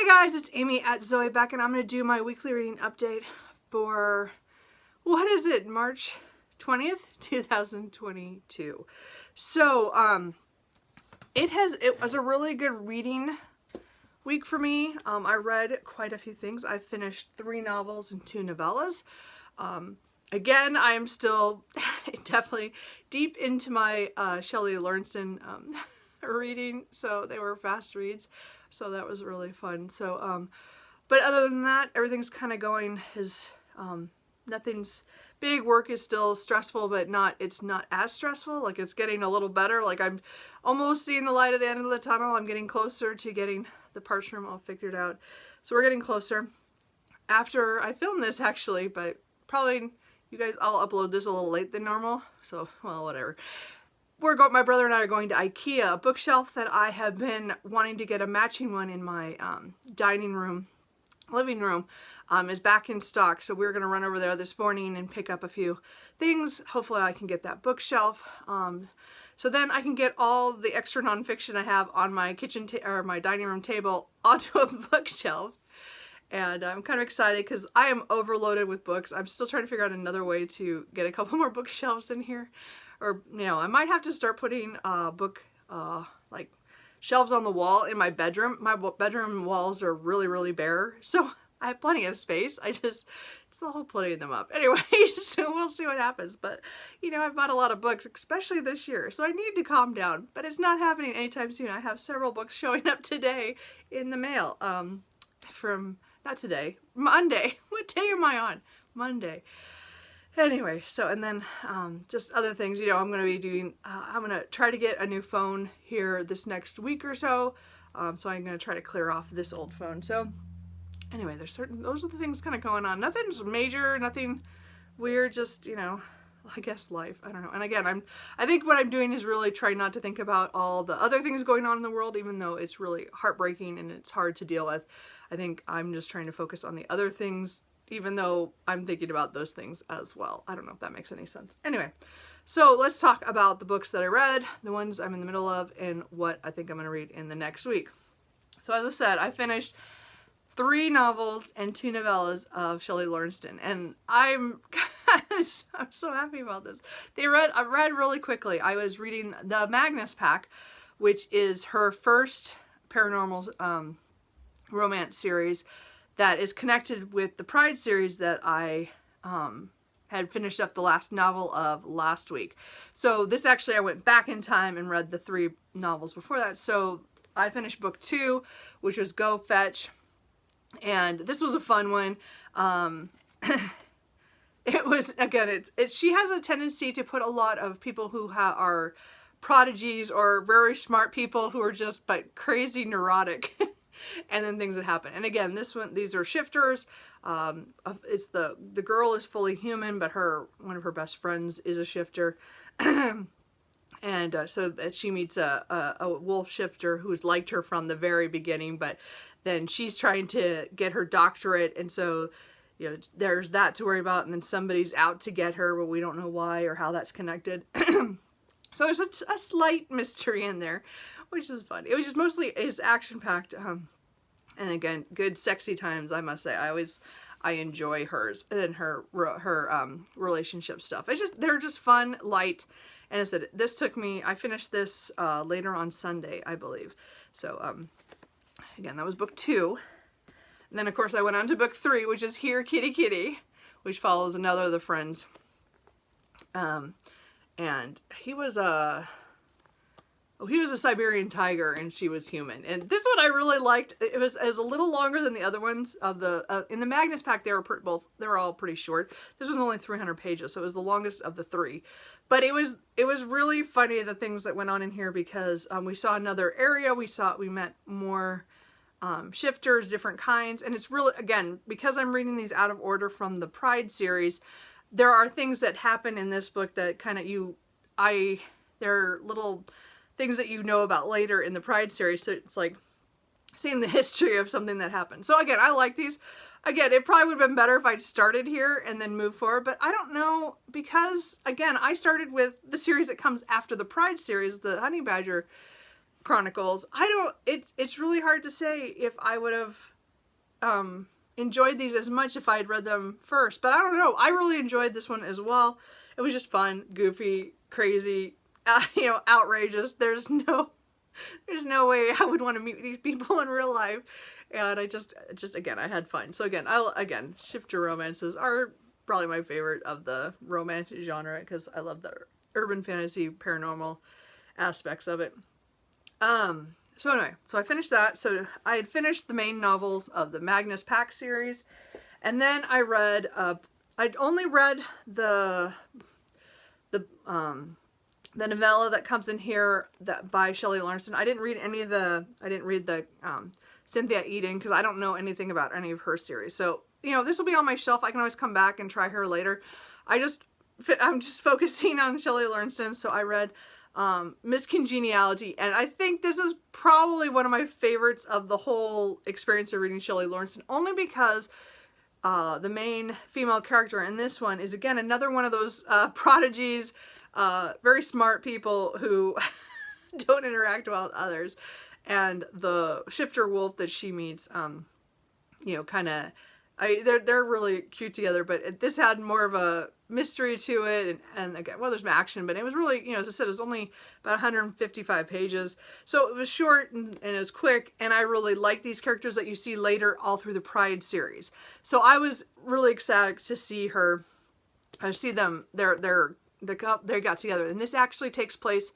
Hi guys, it's Amy at Zoe Beck, and I'm going to do my weekly reading update for, what is it, March 20th, 2022. So, it was a really good reading week for me. I read quite a few things. I finished 3 novels and 2 novellas. Again, I am still definitely deep into my Shelly Laurenston reading, so they were fast reads, so that was really fun. So but other than that, everything's kind of going nothing's big. Work is still stressful, but it's not as stressful. Like, it's getting a little better. Like, I'm almost seeing the light at the end of the tunnel. I'm getting closer to getting the parts room all figured out, so we're getting closer. After I film this, actually, but probably you guys, I'll upload this a little late than normal, so well, whatever. My brother and I are going to IKEA. A bookshelf that I have been wanting to get a matching one in my living room is back in stock. So we're going to run over there this morning and pick up a few things. Hopefully I can get that bookshelf. So then I can get all the extra nonfiction I have on my my dining room table onto a bookshelf. And I'm kind of excited because I am overloaded with books. I'm still trying to figure out another way to get a couple more bookshelves in here. Or, you know, I might have to start putting like shelves on the wall in my bedroom. My bedroom walls are really, really bare, so I have plenty of space. It's the whole putting them up. Anyway, so we'll see what happens. But, you know, I've bought a lot of books, especially this year, so I need to calm down. But it's not happening anytime soon. I have several books showing up today in the mail not today, Monday. What day am I on? Monday. Anyway, so, and then just other things, you know, I'm going to be doing, I'm going to try to get a new phone here this next week or so. So I'm going to try to clear off this old phone. So anyway, those are the things kind of going on. Nothing's major, nothing weird, just, you know, I guess life. I don't know. And again, I think what I'm doing is really trying not to think about all the other things going on in the world, even though it's really heartbreaking and it's hard to deal with. I think I'm just trying to focus on the other things, even though I'm thinking about those things as well. I don't know if that makes any sense. Anyway, so let's talk about the books that I read, the ones I'm in the middle of, and what I think I'm going to read in the next week. So as I said, I finished 3 novels and 2 novellas of Shelly Laurenston, and I'm so happy about this. I read really quickly. I was reading the Magnus Pack, which is her first paranormal romance series that is connected with the Pride series that I had finished up the last novel of last week. So this actually, I went back in time and read the 3 novels before that. So I finished book 2, which was Go Fetch, and this was a fun one. It was, again, she has a tendency to put a lot of people who are prodigies or very smart people who are just crazy neurotic. And then things that happen. And again, these are shifters. It's the girl is fully human, but one of her best friends is a shifter. And so she meets a wolf shifter who's liked her from the very beginning, but then she's trying to get her doctorate, and so, you know, there's that to worry about, and then somebody's out to get her, but we don't know why or how that's connected. So there's a slight mystery in there, which is fun. It was just mostly, it's action-packed, and again, good sexy times, I must say. I enjoy hers and her relationship stuff. They're just fun, light, and I said, I finished this later on Sunday, I believe. So, again, that was book 2. And then, of course, I went on to book 3, which is Here, Kitty, Kitty, which follows another of the friends. And he was a Siberian tiger, and she was human. And this one I really liked. It was a little longer than the other ones of the in the Magnus Pack. They were all pretty short. This was only 300 pages, so it was the longest of the 3. But it was really funny, the things that went on in here, because we saw another area. We met more shifters, different kinds, and it's really, again, because I'm reading these out of order from the Pride series, there are things that happen in this book that kind of they're little things that you know about later in the Pride series, so it's like seeing the history of something that happened. So again, I like these. Again, it probably would have been better if I'd started here and then moved forward, but I don't know, because again, I started with the series that comes after the Pride series, the Honey Badger Chronicles. It's really hard to say if I would have enjoyed these as much if I had read them first, but I don't know. I really enjoyed this one as well. It was just fun, goofy, crazy, you know, outrageous. There's no way I would want to meet these people in real life. And I just again, I had fun. So again, shifter romances are probably my favorite of the romance genre because I love the urban fantasy, paranormal aspects of it. So anyway, so I finished that. So I had finished the main novels of the Magnus Pack series, and then I read. I'd only read the novella that comes in here that by Shelly Laurenston. I didn't read any of the. I didn't read the Cynthia Eden because I don't know anything about any of her series. So you know, this will be on my shelf. I can always come back and try her later. I'm just focusing on Shelly Laurenston. So I read Miss Congeniality, and I think this is probably one of my favorites of the whole experience of reading Shelly Laurenston, only because the main female character in this one is again another one of those prodigies, very smart people who don't interact well with others, and the shifter wolf that she meets, you know, kind of. They're really cute together, but this had more of a mystery to it, and again, well, there's some action, but it was really, you know, as I said, it was only about 155 pages, so it was short and it was quick, and I really like these characters that you see later all through the Pride series. So I was really excited to see them. They got together, and this actually takes place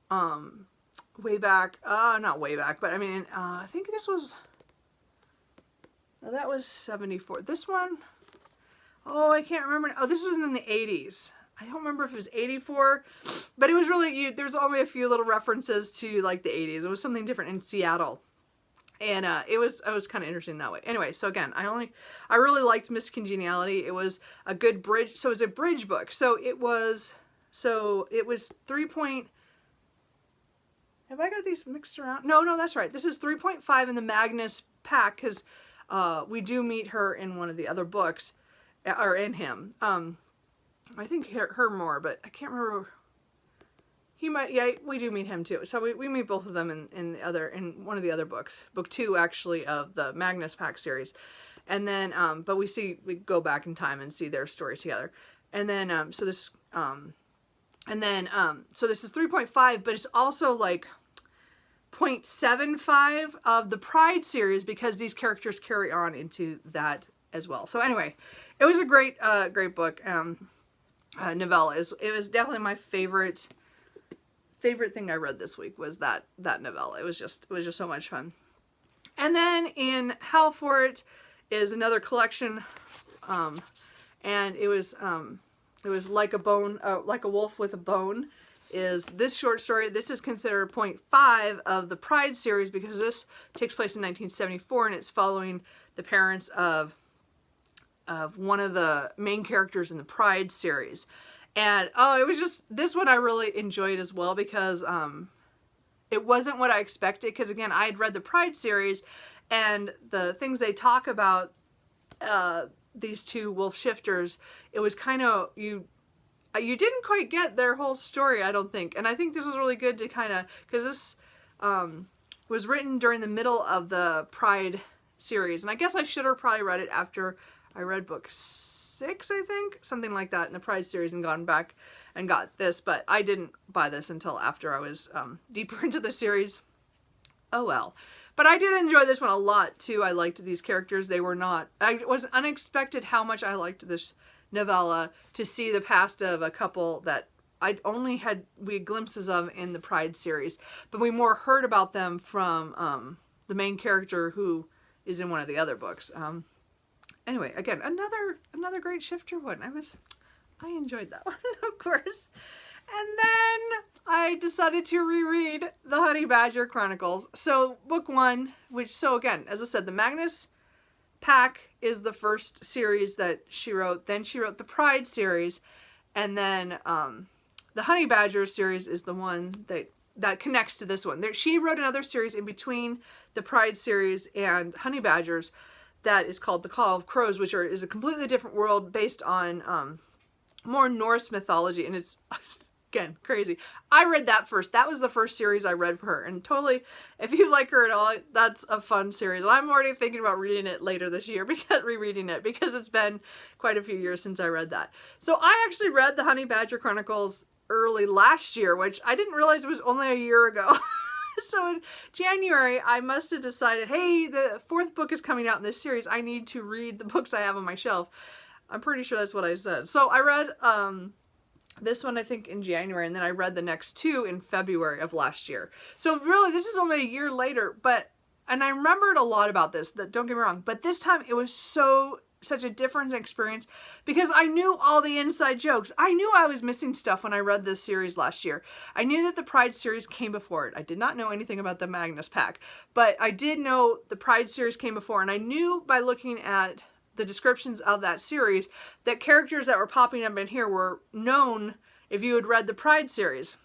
way back, not way back, but I mean, I think this was. Oh, that was 74. This one, oh, I can't remember. Oh, this was in the 80s. I don't remember if it was 84, but it was really, there's only a few little references to like the 80s. It was something different in Seattle. And it was kind of interesting that way. Anyway, so again, I really liked Miss Congeniality. It was a good bridge. So it was a bridge book. So it was 3 point. Have I got these mixed around? No, that's right. This is 3.5 in the Magnus Pack because we do meet her in one of the other books, or in him. I think her more, but I can't remember. He might, yeah, we do meet him too. So we meet both of them in one of the other books, book 2 actually of the Magnus Pack series, and then but we go back in time and see their stories together, and then so this is 3.5, but it's also like 0.75 of the Pride series because these characters carry on into that as well. So anyway, it was a great book. Novella. It was definitely my favorite thing I read this week was that novella. It was just so much fun. And then in Hell for It is another collection, and it was Like a Bone, Like a Wolf with a Bone. Is this short story. This is considered 0.5 of the Pride series because this takes place in 1974 and it's following the parents of one of the main characters in the Pride series. And it was just, this one I really enjoyed as well because it wasn't what I expected, because again, I had read the Pride series and the things they talk about these two wolf shifters, it was kind of, you didn't quite get their whole story, I don't think. And I think this was really good to kind of, because this was written during the middle of the Pride series. And I guess I should have probably read it after I read book 6, I think. Something like that in the Pride series and gone back and got this. But I didn't buy this until after I was deeper into the series. Oh well. But I did enjoy this one a lot too. I liked these characters. It was unexpected how much I liked this novella to see the past of a couple that we had glimpses of in the Pride series, but we more heard about them from the main character who is in one of the other books. Anyway, again, another great shifter one. I enjoyed that one, of course. And then I decided to reread the Honey Badger Chronicles. So book 1, so again, as I said, the Magnus Pack is the first series that she wrote. Then she wrote the Pride series, and then the Honey Badger series is the one that connects to this one. She wrote another series in between the Pride series and Honey Badgers that is called The Call of Crows, which is a completely different world based on more Norse mythology, and it's Again, crazy. I read that first. That was the first series I read for her. And totally, if you like her at all, that's a fun series. And I'm already thinking about reading it later this year, rereading it, because it's been quite a few years since I read that. So I actually read the Honey Badger Chronicles early last year, which I didn't realize was only a year ago. So in January, I must have decided, hey, the 4th book is coming out in this series. I need to read the books I have on my shelf. I'm pretty sure that's what I said. So I read this one, I think, in January, and then I read the next 2 in February of last year. So really, this is only a year later, and I remembered a lot about this, don't get me wrong, but this time it was such a different experience because I knew all the inside jokes. I knew I was missing stuff when I read this series last year. I knew that the Pride series came before it. I did not know anything about the Magnus Pack, but I did know the Pride series came before, and I knew by looking at the descriptions of that series that characters that were popping up in here were known if you had read the Pride series.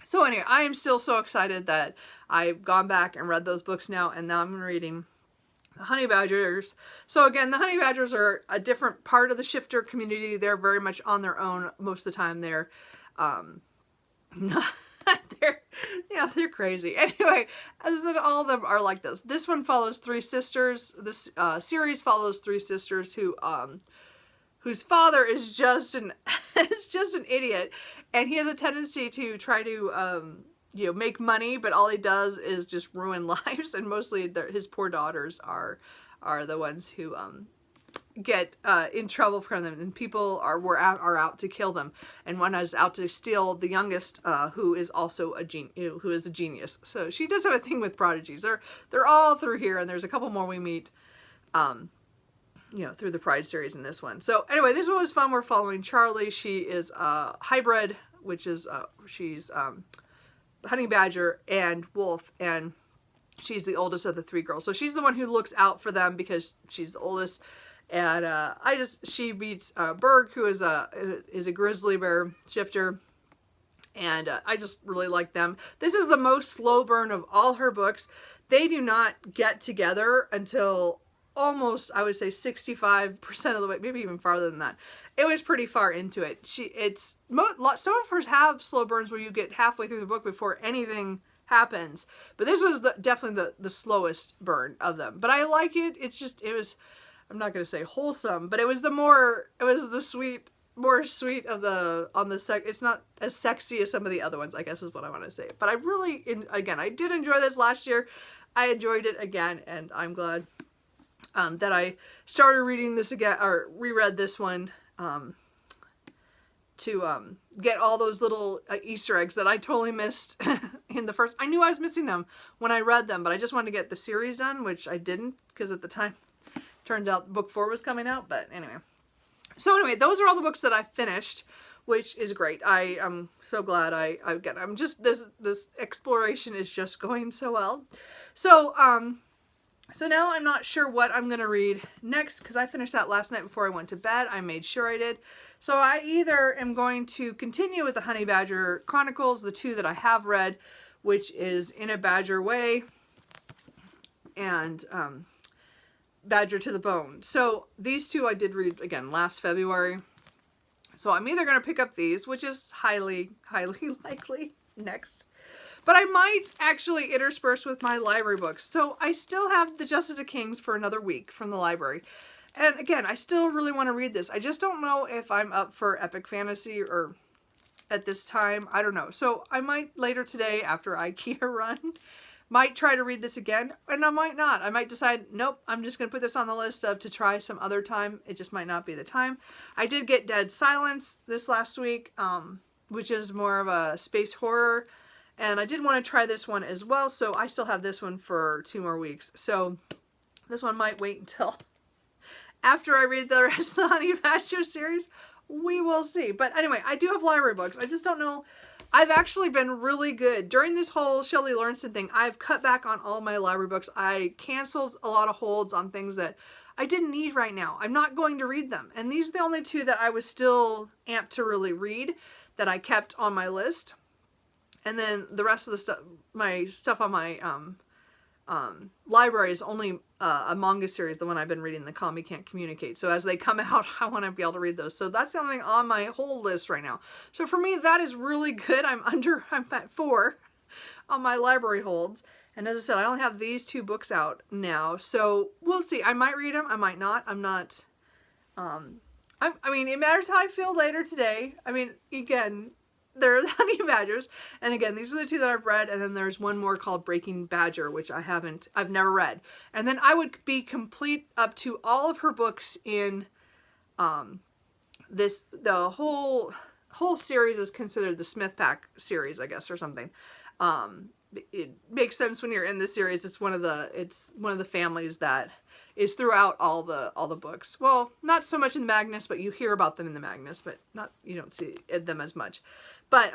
So anyway, I am still so excited that I've gone back and read those books now, and now I'm reading the Honey Badgers. So again, the Honey Badgers are a different part of the shifter community. They're very much on their own most of the time. They're they're crazy. Anyway, as I said, all of them are like this. This one follows 3 sisters. This series follows 3 sisters whose father is just an idiot, and he has a tendency to try to make money, but all he does is just ruin lives, and mostly his poor daughters are the ones who get in trouble from them, and people are out to kill them, and one is out to steal the youngest, who is also a genius. So she does have a thing with prodigies. They're all through here, and there's a couple more we meet through the Pride series in this one. So anyway, this one was fun. We're following Charlie. She is a hybrid, which is she's Honey Badger and Wolf, and she's the oldest of the 3 girls. So she's the one who looks out for them because she's the oldest. And she beats Berg, who is a grizzly bear shifter, and I just really like them. This is the most slow burn of all her books. They do not get together until almost, I would say, 65% of the way, maybe even farther than that. It was pretty far into it. Some of hers have slow burns where you get halfway through the book before anything happens, but this was definitely the slowest burn of them. But I like it. It was. I'm not going to say wholesome, but it was more sweet of it's not as sexy as some of the other ones, I guess is what I want to say. But I really, again, I did enjoy this last year. I enjoyed it again, and I'm glad that I started reading this again, or reread this one, to get all those little Easter eggs that I totally missed in the first. I knew I was missing them when I read them, but I just wanted to get the series done, which I didn't, because at the time, turned out book 4 was coming out. But anyway, so anyway, those are all the books that I finished, which is great. I am so glad I'm just, this exploration is just going so well. So so now I'm not sure what I'm gonna read next, because I finished that last night before I went to bed. I made sure I did. So I either am going to continue with the Honey Badger Chronicles, the 2 that I have read, which is In a Badger Way and Badger to the Bone. So these 2 I did read again last February. So I'm either going to pick up these, which is highly, highly likely next. But I might actually intersperse with my library books. So I still have the Justice of Kings for another week from the library. And again, I still really want to read this. I just don't know if I'm up for epic fantasy or at this time. I don't know. So I might later today, after IKEA run, might try to read this again, and I might not. I might decide, nope, I'm just going to put this on the list to try some other time. It just might not be the time. I did get Dead Silence this last week, which is more of a space horror, and I did want to try this one as well, so I still have this one for 2 more weeks. So this one might wait until after I read the rest of the Honey Badger series. We will see. But anyway, I do have library books. I just don't know. I've actually been really good. During this whole Shelly Laurenston thing, I've cut back on all my library books. I canceled a lot of holds on things that I didn't need right now. I'm not going to read them. And these are the only 2 that I was still amped to really read that I kept on my list. And then the rest of the stuff, my stuff on my library is only a manga series, the one I've been reading, the Kami Can't Communicate. So as they come out, I want to be able to read those. So that's the only thing on my whole list right now. So for me, that is really good. I'm at 4 on my library holds. And as I said, I only have these 2 books out now. So we'll see. I might read them. I might not. I'm not... I mean, it matters how I feel later today. I mean, again, they're the Honey Badgers. And again, these are the 2 that I've read. And then there's one more called Breaking Badger, which I've never read. And then I would be complete up to all of her books in, the whole series is considered the Smith Pack series, I guess, or something. It makes sense when you're in this series. It's one of the families that is throughout all the books. Well, not so much in the Magnus, but you hear about them in the Magnus, but you don't see them as much. But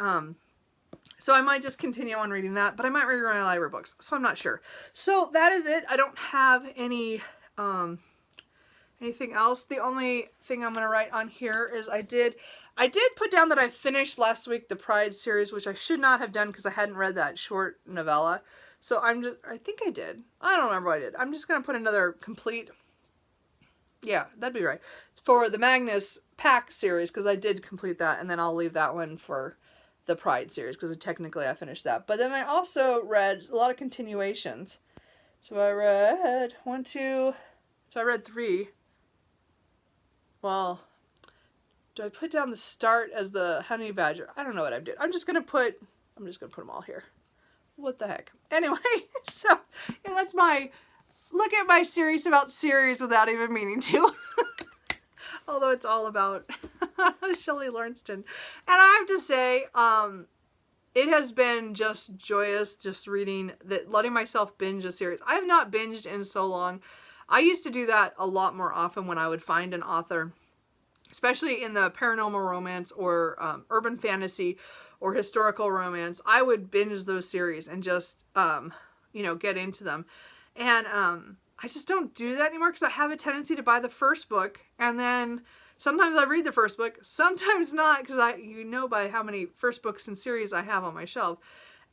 so I might just continue on reading that, but I might read my library books, so I'm not sure. So that is it. I don't have any anything else. The only thing I'm gonna write on here is I did put down that I finished last week the Pride series, which I should not have done because I hadn't read that short novella. So I think I did. I don't remember what I did. I'm just going to put another complete, yeah, that'd be right, for the Magnus Pack series, because I did complete that, and then I'll leave that one for the Pride series, because technically I finished that. But then I also read a lot of continuations. So I read 3. Well, do I put down the start as the Honey Badger? I don't know what I did. I'm just going to put them all here. What the heck? Anyway, so yeah, that's my look at my series about series without even meaning to. Although it's all about Shelly Laurenston. And I have to say, it has been just joyous just reading, letting myself binge a series. I have not binged in so long. I used to do that a lot more often when I would find an author, especially in the paranormal romance or urban fantasy or historical romance. I would binge those series and just, get into them. And I just don't do that anymore because I have a tendency to buy the first book, and then sometimes I read the first book, sometimes not, because by how many first books and series I have on my shelf,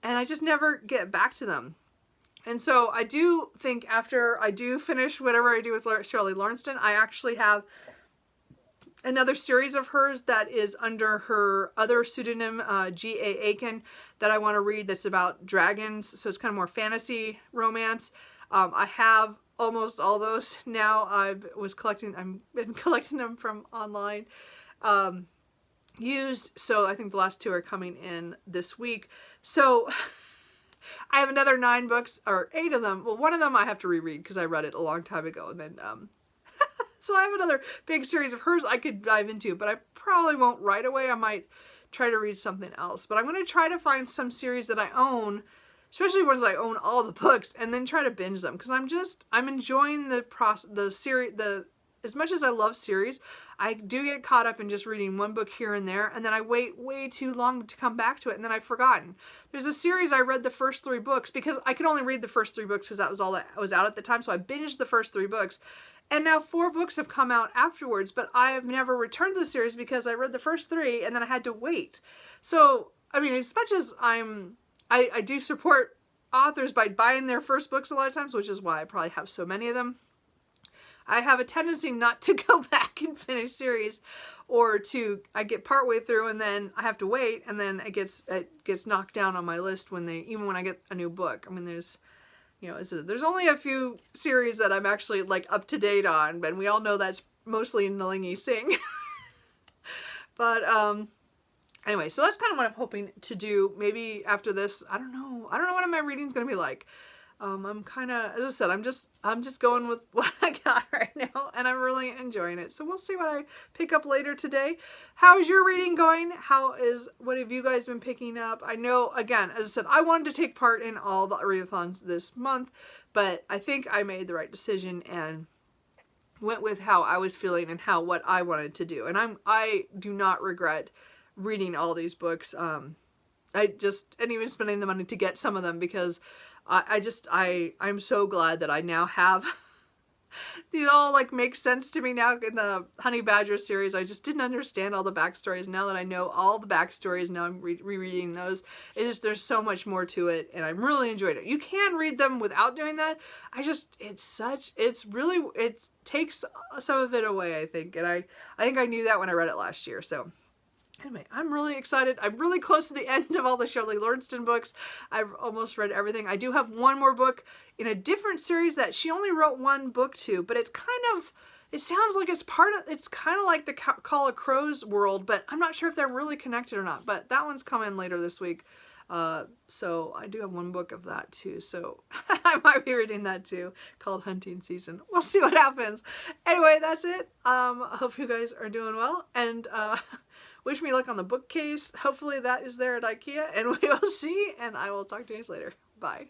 and I just never get back to them. And so I do think after I do finish whatever I do with Shelly Laurenston, I actually have another series of hers that is under her other pseudonym, G.A. Aiken, that I want to read, that's about dragons, so it's kind of more fantasy romance. I have almost all those now. I've been collecting them from online, used, so I think the last 2 are coming in this week. So I have another 9 books, or 8 of them. Well, one of them I have to reread because I read it a long time ago, and then so I have another big series of hers I could dive into, but I probably won't right away. I might try to read something else. But I'm going to try to find some series that I own, especially ones I own all the books, and then try to binge them. Because I'm enjoying the series, as much as I love series, I do get caught up in just reading one book here and there, and then I wait way too long to come back to it, and then I've forgotten. There's a series I read the first 3 books, because I could only read the first 3 books because that was all that was out at the time, so I binged the first 3 books. And now 4 books have come out afterwards, but I have never returned to the series because I read the first 3 and then I had to wait. So, I mean, as much as I do support authors by buying their first books a lot of times, which is why I probably have so many of them, I have a tendency not to go back and finish series, or I get partway through and then I have to wait, and then it gets knocked down on my list even when I get a new book. I mean, there's only a few series that I'm actually up to date on, and we all know that's mostly Nalingi Singh. But anyway, so that's kind of what I'm hoping to do. Maybe after this, I don't know what my reading's gonna be like. I'm kind of, as I said, I'm just going with what I got right now, and I'm really enjoying it. So we'll see what I pick up later today. How is your reading going? What have you guys been picking up? I know, again, as I said, I wanted to take part in all the readathons this month, but I think I made the right decision and went with how I was feeling and what I wanted to do. And I do not regret reading all these books. And even spending the money to get some of them, because I'm so glad that I now have These all like make sense to me now in the Honey Badger series. I just didn't understand all the backstories. Now that I know all the backstories, now I'm rereading those. It's just, there's so much more to it, and I'm really enjoying it. You can read them without doing that. It takes some of it away, I think. And I think I knew that when I read it last year. So anyway, I'm really excited. I'm really close to the end of all the Shelly Laurenston books. I've almost read everything. I do have one more book in a different series that she only wrote one book to, but it's kind of, it sounds like it's kind of like the Call of Crows world, but I'm not sure if they're really connected or not. But that one's coming later this week. So I do have one book of that too. So I might be reading that too, called Hunting Season. We'll see what happens. Anyway, that's it. I hope you guys are doing well, and wish me luck on the bookcase. Hopefully that is there at IKEA, and we will see, and I will talk to you guys later. Bye.